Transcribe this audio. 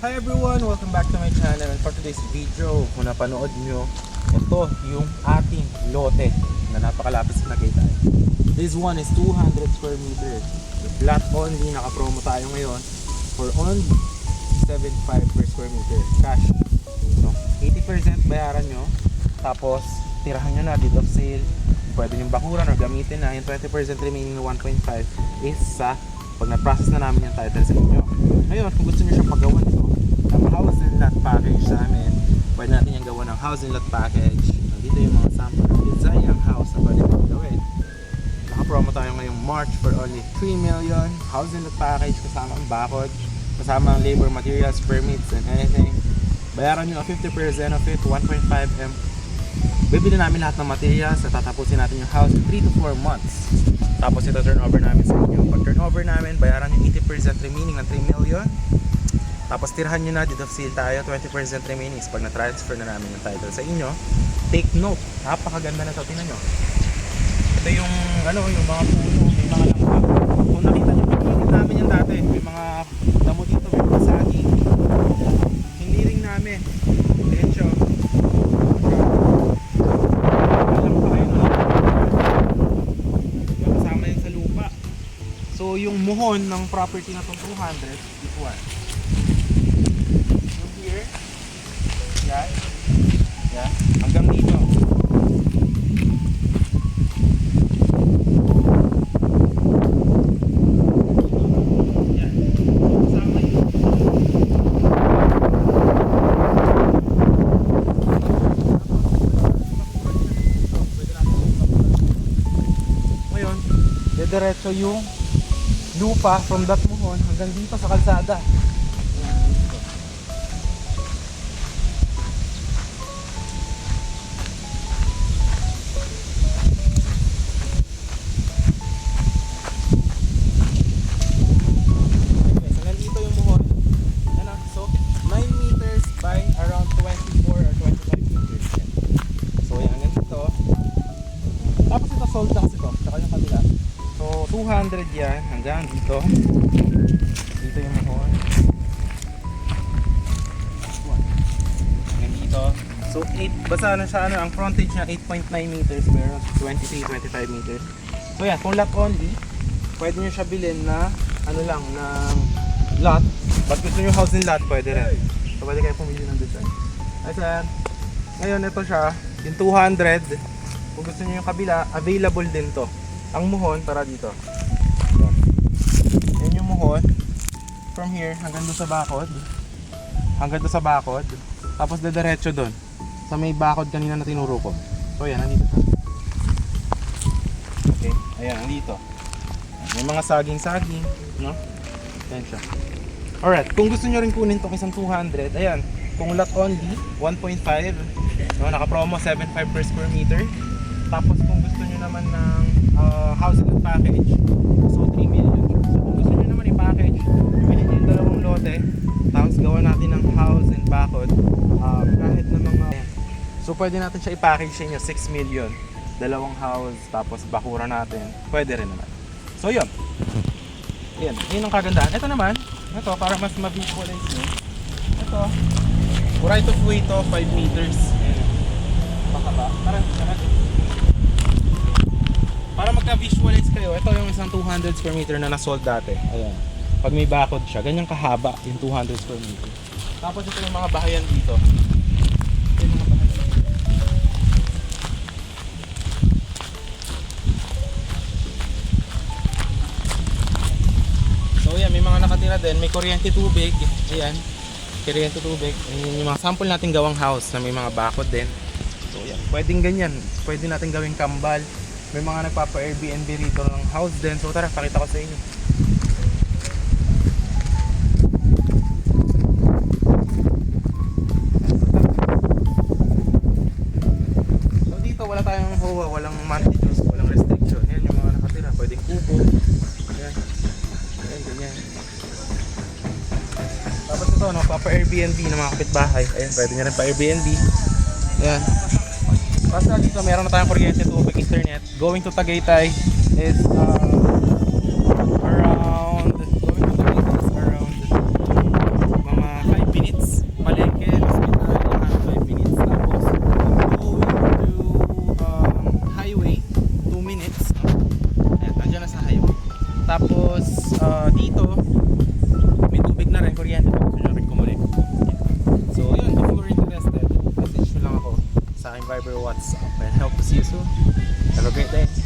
Hi everyone! Welcome back to my channel. And for today's video, kung napanood nyo, ito yung ating lote na napakalapit sa Tagaytay. This one is 200 square meters. With lot only, naka-promo tayo ngayon for only 75 per square meter. Cash. No? 80% bayaran nyo, tapos tirahan nyo na, deed of sale. Pwede nyo bakuran or gamitin na. Yung 20% remaining na 1.5 is sa pag na-process na namin yung title sa inyo. Ngayon, kung gusto nyo siyang paggawa nito, ang house and lot package sa amin, pwede natin yung gawa ng house and lot package. Nandito yung mga sample ng design ng house na pwede natin gawin. Naka-promo tayo ngayong March for only 3 million. House and lot package kasama ang bakod, kasama ang labor, materials, permits, and anything. Bayaran nyo 50% of it, 1.5 M. Bibili namin lahat ng materials at tatapusin natin yung house in 3 to 4 months. Tapos ito turnover namin sa inyo. Pag turnover namin, bayaran nyo 80% remaining ng 3 million. Tapos tirahan nyo na, deed of sale tayo, 20% remaining is pag na-transfer na namin yung title sa inyo. Take note, napakaganda na ito, tingnan nyo. Ito yung, yung mga puno, may mga langka. Kung nakita nyo, pinigil namin yan dati. May mga damo dito, may mga saging. Hiniring namin. Diretso. Kasama yun sa lupa. So yung muhon ng property na itong 200, this one. Yung here, yan, yan, hanggang dito. Yan, kasama yun. Ngayon, diretso yung lupa from that muhon hanggang dito sa kalsada. Sold na kasi ito, saka yung kabila. So 200 yan hanggang dito. Dito yung mohon. Hanggang dito. So 8, basta na siya, ang frontage niya 8.9 meters, meron 23-25 meters. So yan, kung lot only, pwede nyo siya bilhin na lang, ng lot. Pag gusto nyo house and lot, pwede rin. So pwede kayo pumili ng design. Ay sir, ngayon ito siya, yung 200. Kung gusto niyo yung kabila, available din to. Ang muhon, para dito. Yan yung muhon. From here, hanggang doon sa bakod. Hanggang doon sa bakod. Tapos dediretso doon. Sa may bakod kanina na tinuro ko. So yan, nandito siya. Okay, ayan, nandito. May mga saging-saging, no? Ayan siya. Alright, kung gusto nyo rin kunin itong isang 200, ayan. Kung lot only, 1.5. No, naka-promo 7.5 per square meter. Tapos kung gusto nyo naman ng house and lot package, so 3 million. So kung gusto nyo naman i-package, bilhin nyo yung dalawang lote, tapos gawa natin ng house and bakod, kahit na mga... So pwede natin siya i-package sa inyo, 6 million. Dalawang house, tapos bakura natin, pwede rin naman. So yun. Yan, yun ang kagandahan. Ito naman, ito para mas ma-visualize nyo. Ito, right of way to 5 meters. Pakaba. Para magka-visualize kayo, ito yung isang 200 square meter na na-sold dati. Ayan. Pag may bakod siya, ganyang kahaba yung 200 square meter. Tapos ito yung mga bahayan dito. Ito yung mga bahayan dito. So yan, may mga nakatira din. May kuryente tubig. Ayan. Kuryente tubig. Ayan yung mga sample natin gawang house na may mga bakod din. So yan, pwedeng ganyan. Pwede natin gawing kambal. May mga nagpapa-Airbnb rito ng house din. So tara, pakita ko sa inyo. So dito wala tayong HOA, walang monthly dues, walang restriction. Yan yung mga nakatira. Pwedeng kubo. Yan. Yan, ganyan. Tapos ito, no, papa-Airbnb ng mga kapitbahay. Ayan, pwede nyo rin pa-Airbnb. Ayan. Basta dito meron na tayong kuryente, tubig, internet. Going to Tagaytay is around mga 5 dito, may tubig na rin, kuryente pa gusto nyo rin kumulit. So yun, if you're interested, message nyo lang ako sa aking Viber WhatsApp. And hope to see you soon. Have a great day.